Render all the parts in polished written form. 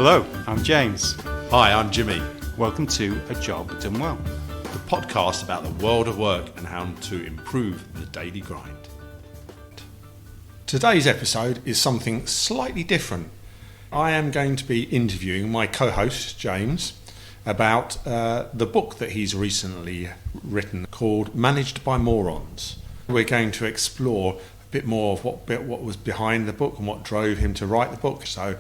Hello, I'm James. Hi, I'm Jimmy. Welcome to A Job Done Well. The podcast about the world of work and how to improve the daily grind. Today's episode is something slightly different. I am going to be interviewing my co-host, James, about the book that he's recently written called Managed by Morons. We're going to explore a bit more of what was behind the book and what drove him to write the book. So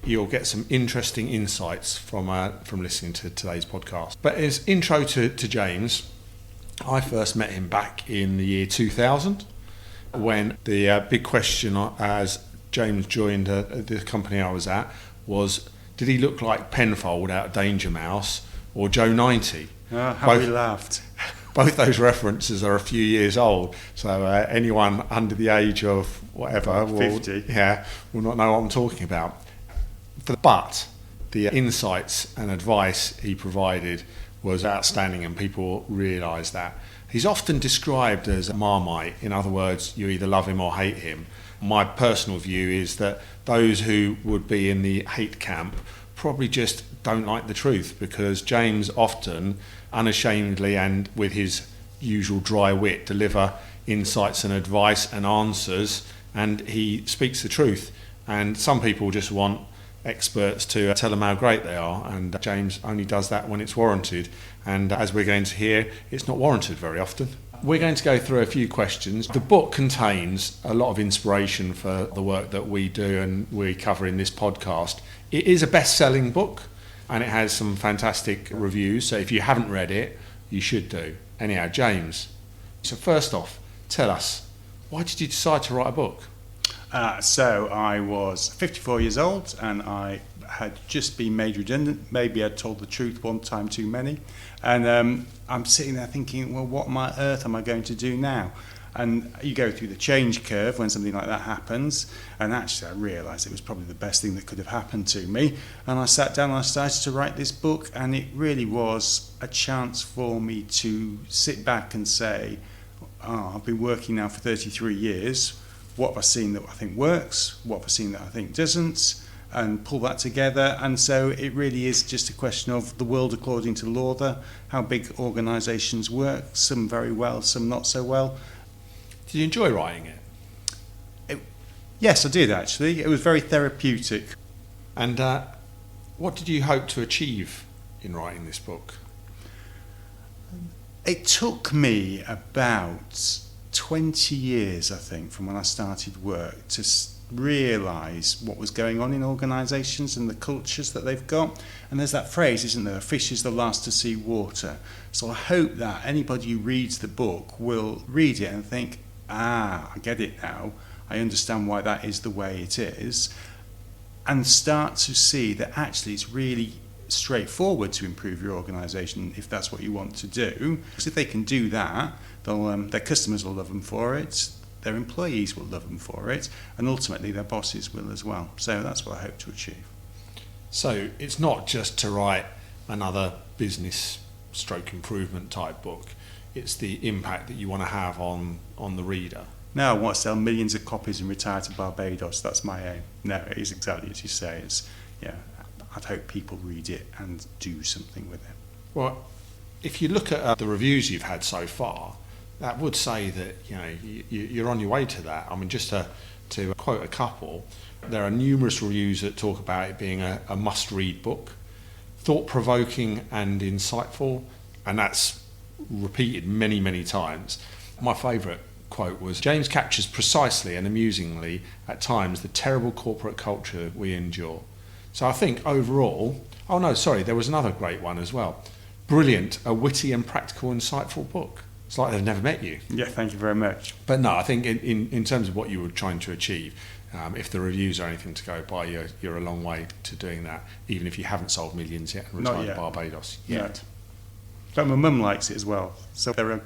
you'll get some interesting insights from listening to today's podcast. But as intro to James, I first met him back in the year 2000 when the big question as James joined the company I was at was, did he look like Penfold out of Danger Mouse or Joe 90? How we laughed. Both those references are a few years old, so anyone under the age of whatever 50 will not know what I'm talking about. But the insights and advice he provided was outstanding, and people realised that. He's often described as a Marmite. In other words, you either love him or hate him. My personal view is that those who would be in the hate camp probably just don't like the truth, because James often, unashamedly and with his usual dry wit, deliver insights and advice and answers, and he speaks the truth. And some people just want experts to tell them how great they are, and James only does that when it's warranted, and as we're going to hear, it's not warranted very often. We're going to go through a few questions. The book contains a lot of inspiration for the work that we do and we cover in this podcast. It is a best-selling book and it has some fantastic reviews, so if you haven't read it, you should do. Anyhow, James, so first off, tell us, why did you decide to write a book? So I was 54 years old and I had just been made redundant. Maybe I'd told the truth one time too many. And I'm sitting there thinking, well, what on earth am I going to do now? And you go through the change curve when something like that happens. And actually I realised it was probably the best thing that could have happened to me. And I sat down and I started to write this book, and it really was a chance for me to sit back and say, I've been working now for 33 years. What have I seen that I think works? What have I seen that I think doesn't? And pull that together. And so it really is just a question of the world according to Lawther, how big organisations work, some very well, some not so well. Did you enjoy writing it? Yes, I did actually. It was very therapeutic. And what did you hope to achieve in writing this book? It took me about 20 years, I think, from when I started work to realise what was going on in organisations and the cultures that they've got. And there's that phrase, isn't there? A fish is the last to see water. So I hope that anybody who reads the book will read it and think, I get it now. I understand why that is the way it is. And start to see that actually it's really straightforward to improve your organisation if that's what you want to do. Because if they can do that, their customers will love them for it, their employees will love them for it, and ultimately their bosses will as well. So that's what I hope to achieve. So it's not just to write another business stroke improvement type book, it's the impact that you want to have on the reader. No, I want to sell millions of copies and retire to Barbados. That's my aim. No, it is exactly as you say. I'd hope people read it and do something with it. Well, if you look at the reviews you've had so far, that would say that you're on your way to that. I mean, just to quote a couple, there are numerous reviews that talk about it being a must-read book, thought-provoking and insightful, and that's repeated many, many times. My favourite quote was, James captures precisely and amusingly at times the terrible corporate culture we endure. So I think overall, there was another great one as well. Brilliant, a witty and practical, insightful book. It's like they've never met you. Yeah, thank you very much. But no, I think in terms of what you were trying to achieve, if the reviews are anything to go by, you're a long way to doing that, even if you haven't sold millions yet and retired to Barbados yet. But my mum likes it as well, so they're a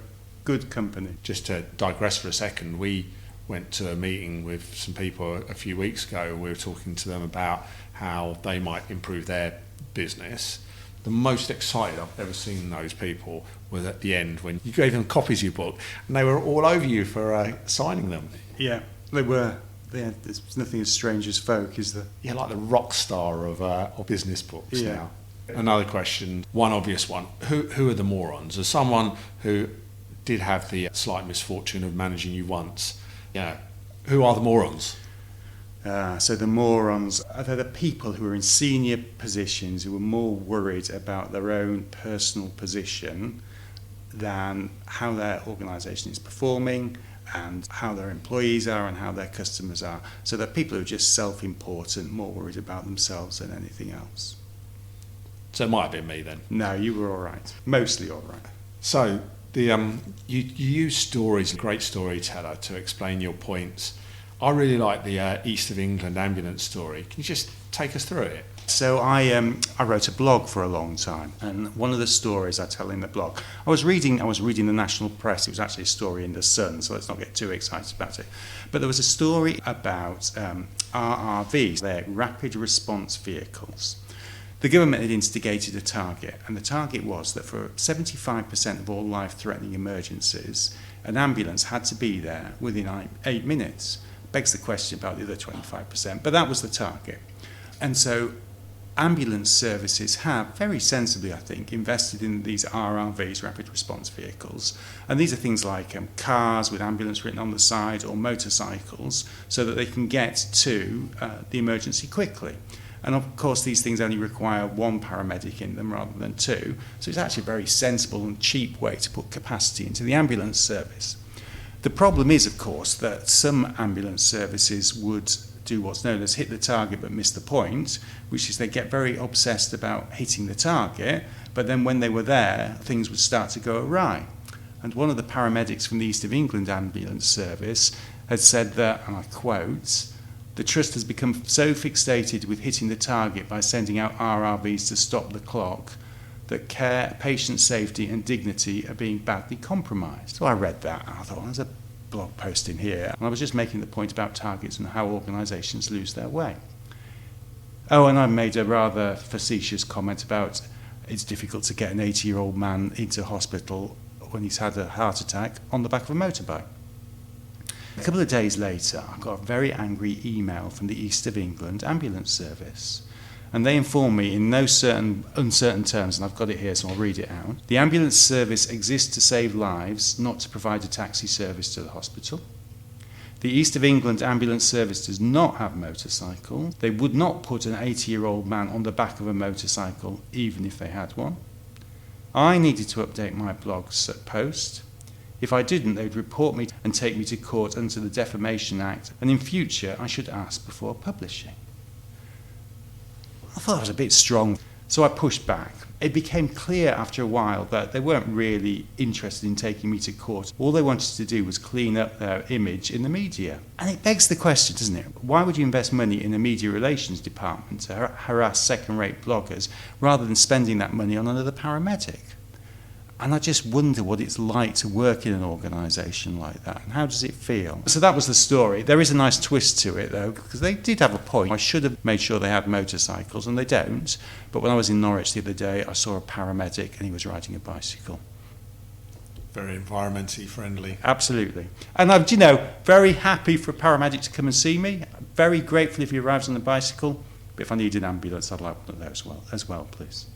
good company. Just to digress for a second, we went to a meeting with some people a few weeks ago. We were talking to them about how they might improve their business. The most excited I've ever seen those people was at the end when you gave them copies of your book and they were all over you for signing them. Yeah, they were. there's nothing as strange as folk, is there? You're like the rock star of business books Yeah. now. Another question, one obvious one. Who are the morons? As someone who did have the slight misfortune of managing you once, who are the morons? So the morons are the people who are in senior positions who are more worried about their own personal position than how their organisation is performing and how their employees are and how their customers are. So they're people who are just self-important, more worried about themselves than anything else. So it might have been me then. No, you were all right. Mostly all right. So you use stories, a great storyteller, to explain your points. I really like the East of England ambulance story. Can you just take us through it? So I wrote a blog for a long time, and one of the stories I tell in the blog, I was reading the national press. It was actually a story in the Sun, so let's not get too excited about it. But there was a story about RRVs, they're rapid response vehicles. The government had instigated a target, and the target was that for 75% of all life-threatening emergencies, an ambulance had to be there within 8 minutes. Begs the question about the other 25%, but that was the target. And so ambulance services have, very sensibly I think, invested in these RRVs, rapid response vehicles. And these are things like cars with ambulance written on the side or motorcycles so that they can get to the emergency quickly. And of course these things only require one paramedic in them rather than two. So it's actually a very sensible and cheap way to put capacity into the ambulance service. The problem is, of course, that some ambulance services would do what's known as hit the target but miss the point, which is they get very obsessed about hitting the target, but then when they were there, things would start to go awry. And one of the paramedics from the East of England ambulance service had said that, and I quote, "The trust has become so fixated with hitting the target by sending out RRVs to stop the clock that care, patient safety and dignity are being badly compromised." So I read that and I thought, well, there's a blog post in here. And I was just making the point about targets and how organisations lose their way. Oh, and I made a rather facetious comment about it's difficult to get an 80-year-old man into hospital when he's had a heart attack on the back of a motorbike. A couple of days later, I got a very angry email from the East of England ambulance service. And they informed me in no uncertain terms, and I've got it here, so I'll read it out. The ambulance service exists to save lives, not to provide a taxi service to the hospital. The East of England ambulance service does not have motorcycles. They would not put an 80-year-old man on the back of a motorcycle, even if they had one. I needed to update my blog post. If I didn't, they would report me and take me to court under the Defamation Act, and in future I should ask before publishing. I thought that was a bit strong, so I pushed back. It became clear after a while that they weren't really interested in taking me to court. All they wanted to do was clean up their image in the media. And it begs the question, doesn't it? Why would you invest money in a media relations department to harass second-rate bloggers rather than spending that money on another paramedic? And I just wonder what it's like to work in an organisation like that, and how does it feel? So that was the story. There is a nice twist to it, though, because they did have a point. I should have made sure they had motorcycles, and they don't. But when I was in Norwich the other day, I saw a paramedic, and he was riding a bicycle. Very environmentally friendly. Absolutely. And I'm, very happy for a paramedic to come and see me. Very grateful if he arrives on a bicycle. But if I need an ambulance, I'd like one of those as well, please.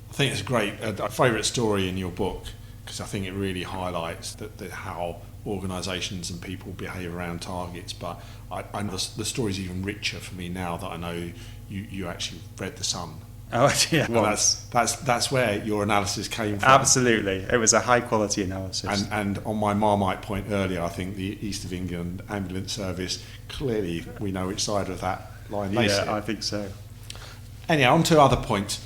I think it's great. A favourite story in your book, because I think it really highlights how organisations and people behave around targets. But the story's even richer for me now that I know you actually read The Sun. Oh, yeah. Well, that's where your analysis came from. Absolutely. It was a high-quality analysis. And on my Marmite point earlier, I think the East of England ambulance service, clearly we know which side of that line they sit. Yeah, I think so. Anyhow, on to other points.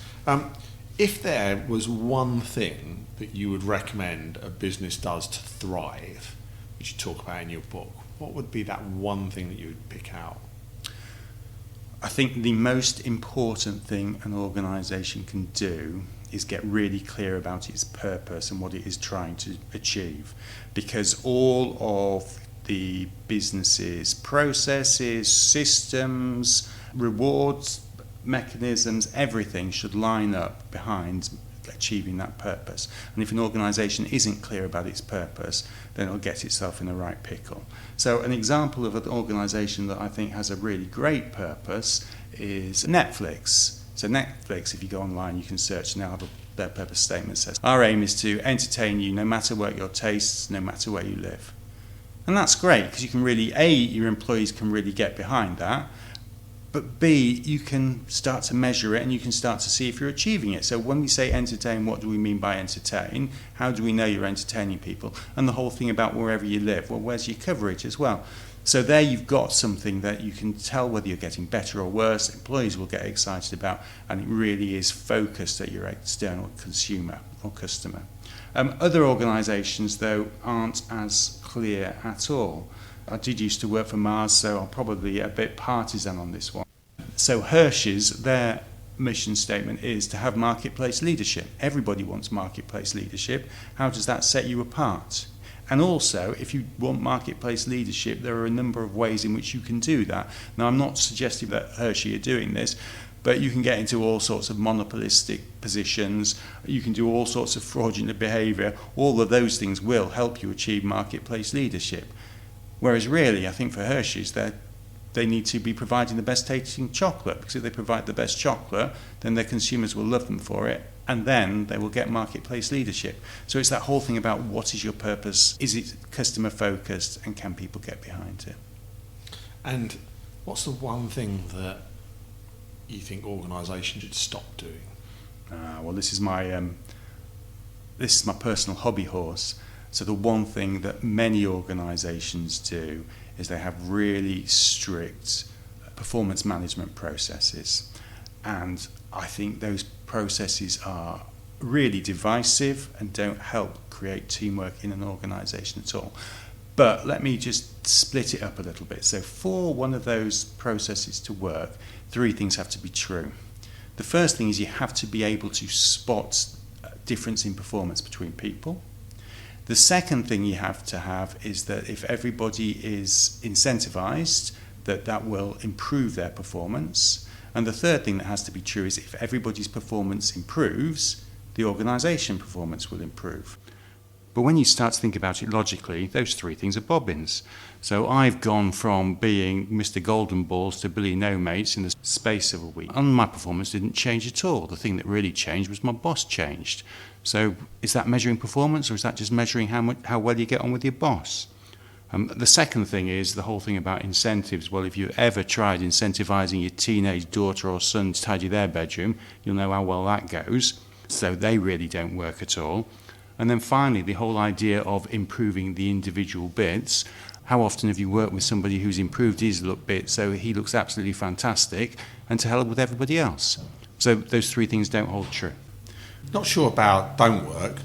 If there was one thing that you would recommend a business does to thrive, which you talk about in your book, what would be that one thing that you would pick out? I think the most important thing an organisation can do is get really clear about its purpose and what it is trying to achieve. Because all of the business's processes, systems, rewards, mechanisms, everything should line up behind achieving that purpose. And if an organisation isn't clear about its purpose, then it'll get itself in the right pickle. So an example of an organisation that I think has a really great purpose is Netflix. So Netflix, if you go online, you can search and they'll have their purpose statement says, our aim is to entertain you no matter what your tastes, no matter where you live. And that's great because you can really, A, your employees can really get behind that, but B, you can start to measure it and you can start to see if you're achieving it. So when we say entertain, what do we mean by entertain? How do we know you're entertaining people? And the whole thing about wherever you live, well, where's your coverage as well? So there you've got something that you can tell whether you're getting better or worse, employees will get excited about, and it really is focused at your external consumer or customer. Other organisations, though, aren't as clear at all. I did used to work for Mars, so I'm probably a bit partisan on this one. So Hershey's, their mission statement is to have marketplace leadership. Everybody wants marketplace leadership. How does that set you apart? And also, if you want marketplace leadership, there are a number of ways in which you can do that. Now, I'm not suggesting that Hershey are doing this, but you can get into all sorts of monopolistic positions. You can do all sorts of fraudulent behaviour. All of those things will help you achieve marketplace leadership. Whereas really, I think for Hershey's, they need to be providing the best tasting chocolate, because if they provide the best chocolate, then their consumers will love them for it, and then they will get marketplace leadership. So it's that whole thing about what is your purpose, is it customer focused, and can people get behind it? And what's the one thing that you think organisations should stop doing? Well, this is my personal hobby horse. So the one thing that many organisations do is they have really strict performance management processes. And I think those processes are really divisive and don't help create teamwork in an organisation at all. But let me just split it up a little bit. So for one of those processes to work, 3 things have to be true. The first thing is you have to be able to spot difference in performance between people. The second thing you have to have is that if everybody is incentivised, that will improve their performance. And the third thing that has to be true is if everybody's performance improves, the organisation performance will improve. But when you start to think about it logically, those 3 things are bobbins. So I've gone from being Mr. Golden Balls to Billy No Mates in the space of a week. And my performance didn't change at all. The thing that really changed was my boss changed. So is that measuring performance, or is that just measuring how well you get on with your boss? The second thing is the whole thing about incentives. Well, if you ever tried incentivising your teenage daughter or son to tidy their bedroom, you'll know how well that goes. So they really don't work at all. And then finally, the whole idea of improving the individual bits. How often have you worked with somebody who's improved his look bit so he looks absolutely fantastic, and to hell with everybody else? So those 3 things don't hold true. Not sure about don't work,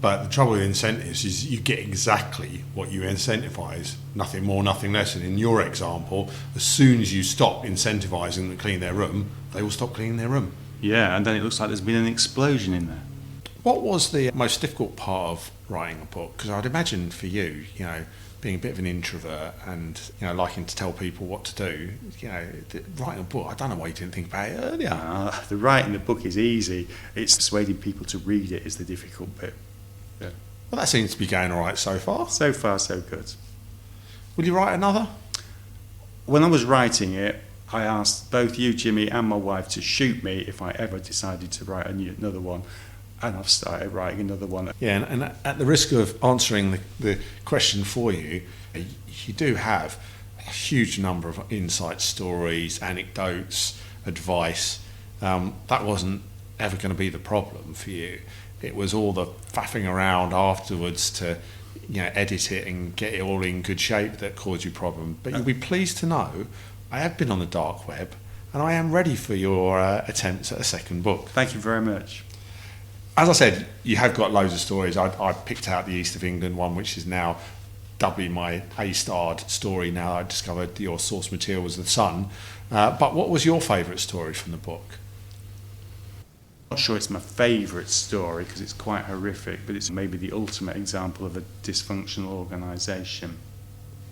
but the trouble with incentives is you get exactly what you incentivise, nothing more, nothing less. And in your example, as soon as you stop incentivising them to clean their room, they will stop cleaning their room. Yeah, and then it looks like there's been an explosion in there. What was the most difficult part of writing a book? Because I'd imagine for you, being a bit of an introvert and liking to tell people what to do, writing a book, I don't know why you didn't think about it earlier. The writing the book is easy. It's persuading people to read it is the difficult bit. Yeah. Well, that seems to be going all right so far. So far, so good. Will you write another? When I was writing it, I asked both you, Jimmy, and my wife to shoot me if I ever decided to write another one. And I've started writing another one. Yeah, and at the risk of answering the question for you, you do have a huge number of insight stories, anecdotes, advice. That wasn't ever going to be the problem for you. It was all the faffing around afterwards to edit it and get it all in good shape that caused you problem. But you'll be pleased to know I have been on the dark web and I am ready for your attempts at a second book. Thank you very much. As I said, you have got loads of stories. I picked out the East of England one, which is now doubly my A-starred story now I discovered your source material was The Sun. But what was your favourite story from the book? I'm not sure it's my favourite story because it's quite horrific, but it's maybe the ultimate example of a dysfunctional organisation.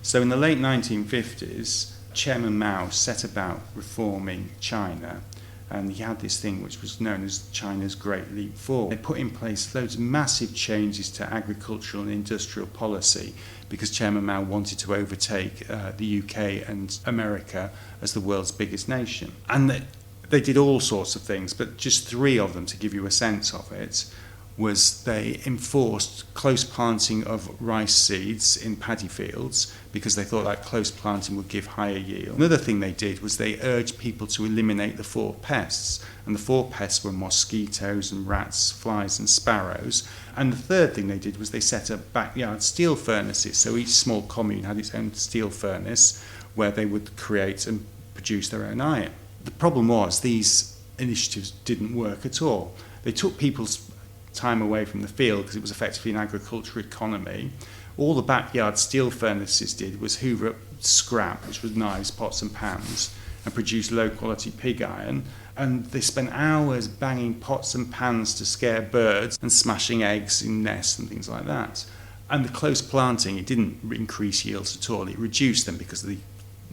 So in the late 1950s, Chairman Mao set about reforming China, And he had this thing which was known as China's Great Leap Forward. They put in place loads of massive changes to agricultural and industrial policy because Chairman Mao wanted to overtake the UK and America as the world's biggest nation. And they did all sorts of things, but just 3 of them, to give you a sense of it, was they enforced close planting of rice seeds in paddy fields because they thought that close planting would give higher yield. Another thing they did was they urged people to eliminate the 4 pests, and the 4 pests were mosquitoes and rats, flies and sparrows. And the third thing they did was they set up backyard steel furnaces, so each small commune had its own steel furnace where they would create and produce their own iron. The problem was these initiatives didn't work at all. They took people's time away from the field because it was effectively an agricultural economy. All the backyard steel furnaces did was hoover up scrap, which was knives, pots and pans, and produce low quality pig iron. And they spent hours banging pots and pans to scare birds and smashing eggs in nests and things like that. And the close planting, it didn't increase yields at all. It reduced them because the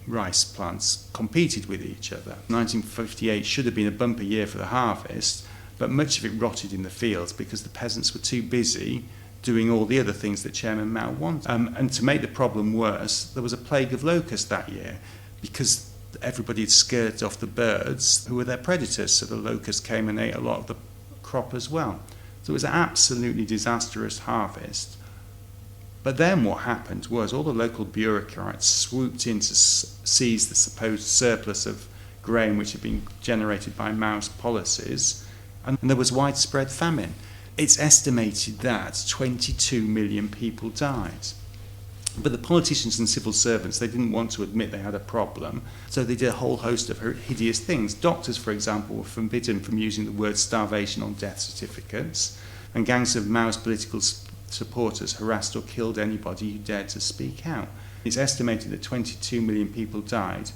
rice plants competed with each other. 1958 should have been a bumper year for the harvest, but much of it rotted in the fields because the peasants were too busy doing all the other things that Chairman Mao wanted. And to make the problem worse, there was a plague of locusts that year because everybody had skirted off the birds who were their predators, so the locusts came and ate a lot of the crop as well. So it was an absolutely disastrous harvest. But then what happened was all the local bureaucrats swooped in to seize the supposed surplus of grain which had been generated by Mao's policies, and there was widespread famine. It's estimated that 22 million people died. But the politicians and civil servants, they didn't want to admit they had a problem, so they did a whole host of hideous things. Doctors, for example, were forbidden from using the word starvation on death certificates, and gangs of Mao's political supporters harassed or killed anybody who dared to speak out. It's estimated that 22 million people died.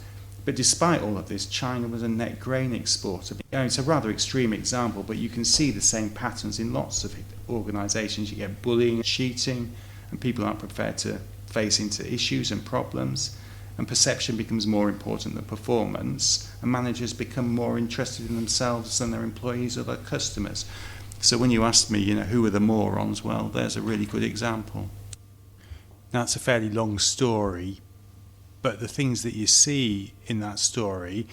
But despite all of this, China was a net grain exporter. It's a rather extreme example, but you can see the same patterns in lots of organisations. You get bullying, cheating, and people aren't prepared to face into issues and problems. And perception becomes more important than performance, and managers become more interested in themselves than their employees or their customers. So when you ask me, who are the morons, well, there's a really good example. Now, it's a fairly long story, but the things that you see in that story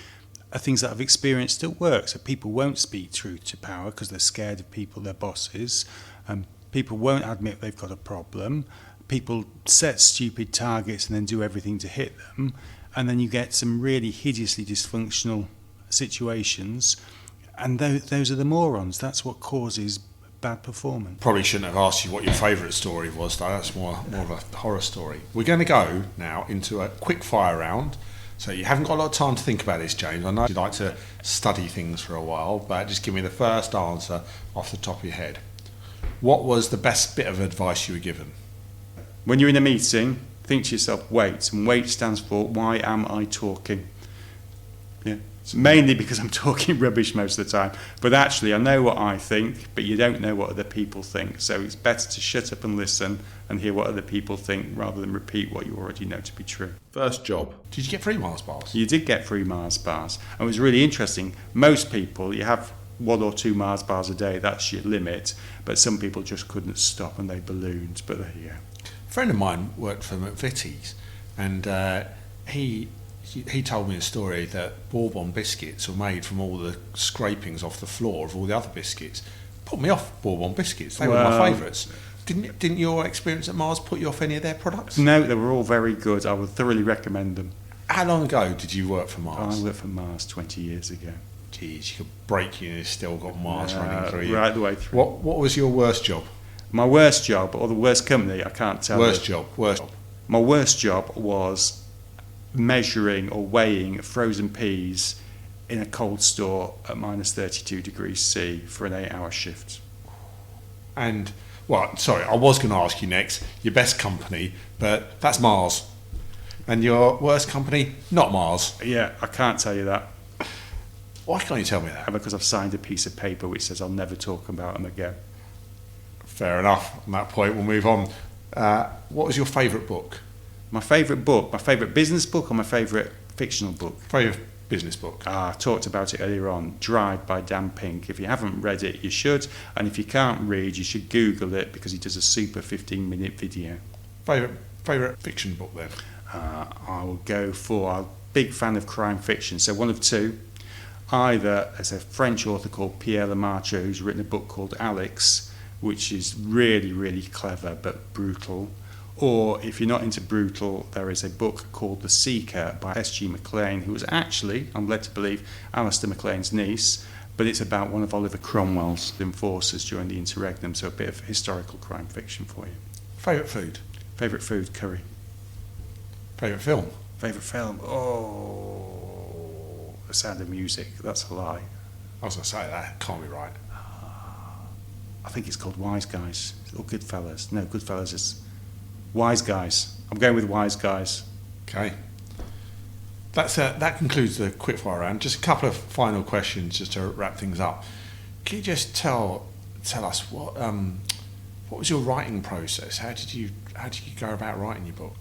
are things that I've experienced at work. So people won't speak truth to power because they're scared of people, their bosses. People won't admit they've got a problem. People set stupid targets and then do everything to hit them. And then you get some really hideously dysfunctional situations. And those are the morons. That's what causes bad performance. Probably shouldn't have asked you what your favourite story was, though. That's more of a horror story. We're going to go now into a quick fire round. So you haven't got a lot of time to think about this, James. I know you like to study things for a while, but just give me the first answer off the top of your head. What was the best bit of advice you were given? When you're in a meeting, think to yourself, wait. And wait stands for, why am I talking? Yeah. It's mainly because I'm talking rubbish most of the time. But actually, I know what I think, but you don't know what other people think. So it's better to shut up and listen and hear what other people think rather than repeat what you already know to be true. First job. Did you get free Mars bars? You did get free Mars bars. And it was really interesting. Most people, you have 1 or 2 Mars bars a day, that's your limit. But some people just couldn't stop and they ballooned. But there you go. A friend of mine worked for McVitie's, and he told me a story that Bourbon biscuits were made from all the scrapings off the floor of all the other biscuits. Put me off Bourbon biscuits. They were my favourites. Didn't your experience at Mars put you off any of their products? No, they were all very good. I would thoroughly recommend them. How long ago did you work for Mars? I worked for Mars 20 years ago. Geez, you could break you and you've still got Mars running through you. Right the way through. What was your worst job? My worst job, or the worst company, I can't tell. Worst job. My worst job was measuring or weighing frozen peas in a cold store at minus 32 degrees C for an 8-hour shift. And, well, sorry, I was going to ask you next, your best company, but that's Mars. And your worst company, not Mars. Yeah, I can't tell you that. Why can't you tell me that? Because I've signed a piece of paper which says I'll never talk about them again. Fair enough. On that point, we'll move on. What was your favourite book? My favourite book? My favourite business book or my favourite fictional book? Favourite business book? I talked about it earlier on, Drive by Dan Pink. If you haven't read it, you should. And if you can't read, you should Google it because he does a super 15-minute video. Favourite fiction book then? I will go for, I'm a big fan of crime fiction, so one of two. Either there's a French author called Pierre Lemaitre who's written a book called Alex, which is really, really clever but brutal. Or if you're not into brutal, there is a book called The Seeker by S.G. MacLean, who was actually, I'm led to believe, Alistair MacLean's niece, but it's about one of Oliver Cromwell's enforcers during the interregnum, so a bit of historical crime fiction for you. Favourite food? Favourite food, curry. Favourite film? Favourite film, The Sound of Music. That's a lie. I was going to say that can't be right. I think it's called Wise Guys or Goodfellas. No, Goodfellas is Wise Guys. I'm going with Wise Guys. Okay. That concludes the quickfire round. Just a couple of final questions just to wrap things up. Can you just tell us what was your writing process? How did you go about writing your book?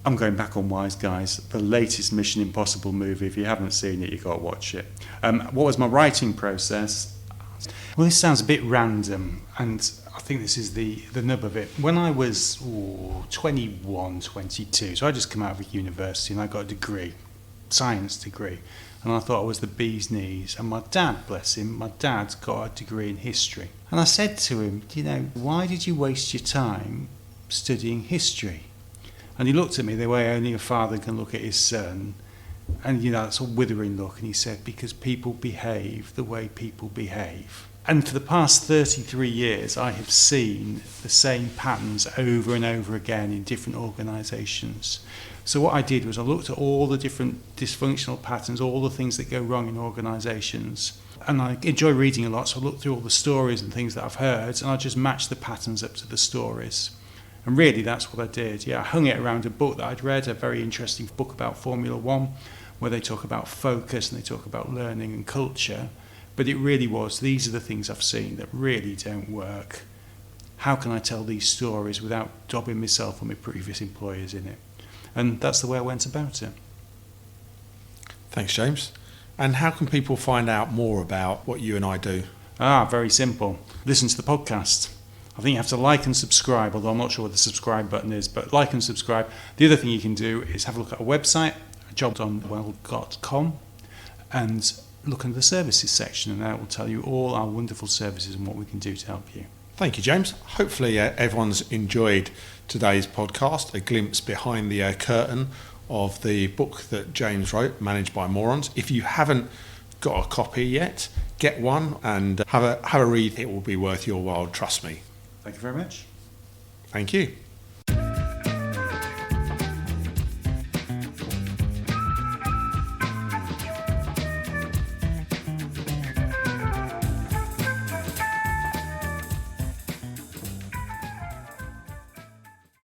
I'm going back on Wise Guys, the latest Mission Impossible movie. If you haven't seen it, you've got to watch it. What was my writing process? Well, this sounds a bit random, and I think this is the nub of it. When I was 21, 22, so I just come out of university and I got a degree, science degree, and I thought I was the bee's knees. And my dad, bless him, got a degree in history. And I said to him, why did you waste your time studying history? And he looked at me the way only a father can look at his son, and that's a withering look, and he said, because people behave the way people behave. And for the past 33 years, I have seen the same patterns over and over again in different organisations. So what I did was I looked at all the different dysfunctional patterns, all the things that go wrong in organisations. And I enjoy reading a lot, so I looked through all the stories and things that I've heard, and I just matched the patterns up to the stories. And really, that's what I did. I hung it around a book that I'd read, a very interesting book about Formula One, where they talk about focus and they talk about learning and culture. But it really was, these are the things I've seen that really don't work. How can I tell these stories without dobbing myself or my previous employers in it? And that's the way I went about it. Thanks, James. And how can people find out more about what you and I do? Very simple. Listen to the podcast. I think you have to like and subscribe, although I'm not sure what the subscribe button is, but like and subscribe. The other thing you can do is have a look at our website, jobdonewell.com, and look under the services section, and that will tell you all our wonderful services and what we can do to help you. Thank you, James. Hopefully everyone's enjoyed today's podcast, a glimpse behind the curtain of the book that James wrote, Managed by Morons. If you haven't got a copy yet, get one and have a read. It will be worth your while, trust me. Thank you very much. Thank you.